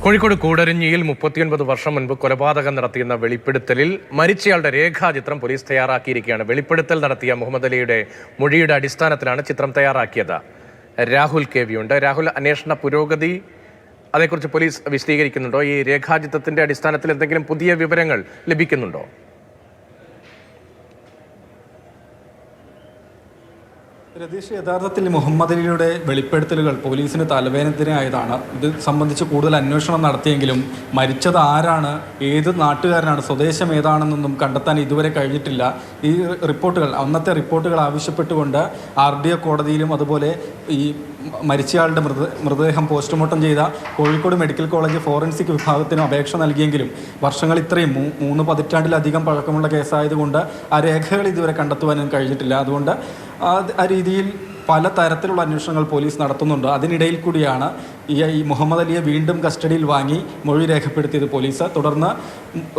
കോഴിക്കോട് കൂടരഞ്ഞിയിൽ 39 വർഷം മുൻപ് കൊലപാതകം നടത്തിയെന്ന വെളിപ്പെടുത്തലിൽ മരിച്ചയാളുടെ രേഖാചിത്രം പോലീസ് തയ്യാറാക്കിയിരിക്കുകയാണ്. വെളിപ്പെടുത്തൽ നടത്തിയ മുഹമ്മദ് അലിയുടെ മൊഴിയുടെ അടിസ്ഥാനത്തിലാണ് ചിത്രം തയ്യാറാക്കിയത്. രാഹുൽ KV ഉണ്ട്. രാഹുൽ, അന്വേഷണ പുരോഗതി അതേക്കുറിച്ച് പോലീസ് വിശദീകരിക്കുന്നുണ്ടോ? ഈ രേഖാചിത്രത്തിന്റെ അടിസ്ഥാനത്തിൽ എന്തെങ്കിലും പുതിയ വിവരങ്ങൾ ലഭിക്കുന്നുണ്ടോ? രതീഷ്, യഥാർത്ഥത്തിൽ മുഹമ്മദ് അലിയുടെ വെളിപ്പെടുത്തലുകൾ പോലീസിന് തലവേദനയായതാണ്. ഇത് സംബന്ധിച്ച് കൂടുതൽ അന്വേഷണം നടത്തിയെങ്കിലും മരിച്ചത് ആരാണ്, ഏത് നാട്ടുകാരനാണ്, സ്വദേശം ഏതാണെന്നൊന്നും കണ്ടെത്താൻ ഇതുവരെ കഴിഞ്ഞിട്ടില്ല. ഈ റിപ്പോർട്ടുകൾ, അന്നത്തെ റിപ്പോർട്ടുകൾ ആവശ്യപ്പെട്ടുകൊണ്ട് RDO കോടതിയിലും അതുപോലെ ഈ മരിച്ചയാളുടെ മൃതദേഹം പോസ്റ്റ്മോർട്ടം ചെയ്ത കോഴിക്കോട് മെഡിക്കൽ കോളേജ് ഫോറൻസിക് വിഭാഗത്തിനും അപേക്ഷ നൽകിയെങ്കിലും വർഷങ്ങൾ ഇത്രയും 3 പതിറ്റാണ്ടിലധികം പഴക്കമുള്ള കേസായതുകൊണ്ട് ആ രേഖകൾ ഇതുവരെ കണ്ടെത്തുവാനും കഴിഞ്ഞിട്ടില്ല. അതുകൊണ്ട് ആ രീതിയിൽ പല തരത്തിലുള്ള അന്വേഷണങ്ങൾ പോലീസ് നടത്തുന്നുണ്ട്. അതിനിടയിൽ കൂടിയാണ് ഈ മുഹമ്മദ് അലിയെ വീണ്ടും കസ്റ്റഡിയിൽ വാങ്ങി മൊഴി രേഖപ്പെടുത്തിയത് പോലീസ്. തുടർന്ന്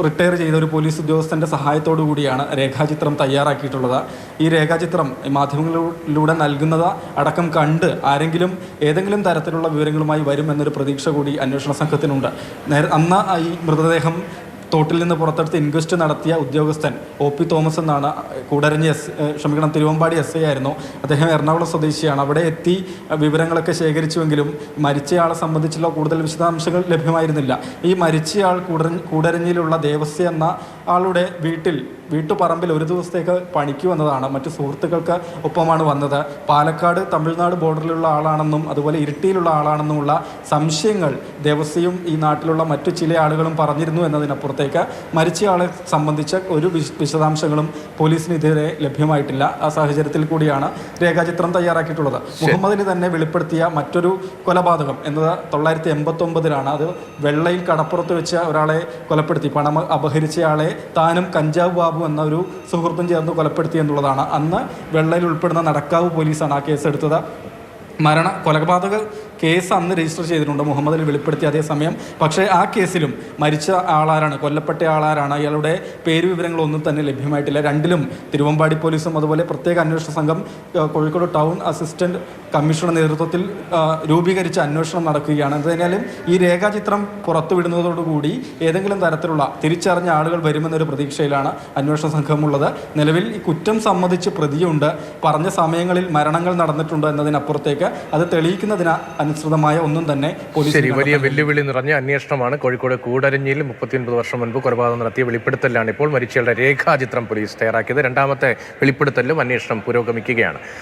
റിട്ടയർ ചെയ്ത ഒരു പോലീസ് ഉദ്യോഗസ്ഥൻ്റെ സഹായത്തോടു കൂടിയാണ് രേഖാചിത്രം തയ്യാറാക്കിയിട്ടുള്ളത്. ഈ രേഖാചിത്രം മാധ്യമങ്ങളിലൂടെ നൽകുന്നത് അടക്കം കണ്ട് ആരെങ്കിലും ഏതെങ്കിലും തരത്തിലുള്ള വിവരങ്ങളുമായി വരുമെന്നൊരു പ്രതീക്ഷ കൂടി അന്വേഷണ സംഘത്തിനുണ്ട്. അന്ന് ഈ മൃതദേഹം തോട്ടിൽ നിന്ന് പുറത്തെടുത്ത് ഇൻക്വസ്റ്റ് നടത്തിയ ഉദ്യോഗസ്ഥൻ OP തോമസ് എന്നാണ്. കൂടരഞ്ഞി തിരുവമ്പാടി SI ആയിരുന്നു. അദ്ദേഹം എറണാകുളം സ്വദേശിയാണ്. അവിടെ എത്തി വിവരങ്ങളൊക്കെ ശേഖരിച്ചുവെങ്കിലും മരിച്ചയാളെ സംബന്ധിച്ചുള്ള കൂടുതൽ വിശദാംശങ്ങൾ ലഭ്യമായിരുന്നില്ല. ഈ മരിച്ചയാൾ കൂടരഞ്ഞിയിലുള്ള ദേവസ്യ എന്ന ആളുടെ വീട്ടുപറമ്പിൽ ഒരു ദിവസത്തേക്ക് പണിക്ക് വന്നതാണ്. മറ്റു സുഹൃത്തുക്കൾക്ക് ഒപ്പമാണ് വന്നത്. പാലക്കാട് തമിഴ്നാട് ബോർഡറിലുള്ള ആളാണെന്നും അതുപോലെ ഇരിട്ടിയിലുള്ള ആളാണെന്നുമുള്ള സംശയങ്ങൾ ദേവസ്യയും ഈ നാട്ടിലുള്ള മറ്റു ചില ആളുകളും പറഞ്ഞിരുന്നു എന്നതിനപ്പുറത്തേക്ക് മരിച്ചയാളെ സംബന്ധിച്ച ഒരു വിശദാംശങ്ങളും പോലീസിന് ഇതുവരെ ലഭ്യമായിട്ടില്ല. ആ സാഹചര്യത്തിൽ കൂടിയാണ് രേഖാചിത്രം തയ്യാറാക്കിയിട്ടുള്ളത്. മുഹമ്മദ് അലി തന്നെ വെളിപ്പെടുത്തിയ മറ്റൊരു കൊലപാതകം എന്നത് 1989-ലാണ്. അത് വെള്ളയിൽ കടപ്പുറത്ത് വെച്ച് ഒരാളെ കൊലപ്പെടുത്തി. പണം അപഹരിച്ചയാളെ താനും കഞ്ചാവ് ബാബു എന്ന ഒരു സുഹൃത്തും ചേർന്ന് കൊലപ്പെടുത്തി എന്നുള്ളതാണ്. അന്ന് വെള്ളയിൽ ഉൾപ്പെടുന്ന നടക്കാവ് പോലീസാണ് ആ കേസെടുത്തത്. കൊലപാതക കേസ് അന്ന് രജിസ്റ്റർ ചെയ്തിട്ടുണ്ട് മുഹമ്മദ് അലി വെളിപ്പെടുത്തിയ അതേസമയം. പക്ഷേ ആ കേസിലും മരിച്ച ആളാരാണ്, കൊല്ലപ്പെട്ട ആളാരാണ്, അയാളുടെ പേര് വിവരങ്ങളൊന്നും തന്നെ ലഭ്യമായിട്ടില്ല. രണ്ടിലും തിരുവമ്പാടി പോലീസും അതുപോലെ പ്രത്യേക അന്വേഷണ സംഘം കോഴിക്കോട് ടൗൺ അസിസ്റ്റന്റ് കമ്മീഷണർ നേതൃത്വത്തിൽ രൂപീകരിച്ച അന്വേഷണം നടക്കുകയാണ്. എന്തായാലും ഈ രേഖാചിത്രം പുറത്തുവിടുന്നതോടുകൂടി ഏതെങ്കിലും തരത്തിലുള്ള തിരിച്ചറിഞ്ഞ ആളുകൾ വരുമെന്നൊരു പ്രതീക്ഷയിലാണ് അന്വേഷണ സംഘമുള്ളത്. നിലവിൽ ഈ കുറ്റം സംബന്ധിച്ച് പ്രതിയുണ്ട്, പറഞ്ഞ സമയങ്ങളിൽ മരണങ്ങൾ നടന്നിട്ടുണ്ട് എന്നതിനപ്പുറത്തേക്ക് അത് തെളിയിക്കുന്നതിന് അനുസൃതമായ ഒന്നും തന്നെ പോലീസ്. വലിയ വെല്ലുവിളി നിറഞ്ഞ അന്വേഷണമാണ്. കോഴിക്കോട് കൂടരഞ്ഞിയിൽ 39 വർഷം മുൻപ് കൊലപാതകം നടത്തിയ വെളിപ്പെടുത്തലാണ് ഇപ്പോൾ മരിച്ചയാളുടെ രേഖാചിത്രം പോലീസ് തയ്യാറാക്കിയത്. രണ്ടാമത്തെ വെളിപ്പെടുത്തലിലും അന്വേഷണം പുരോഗമിക്കുകയാണ്.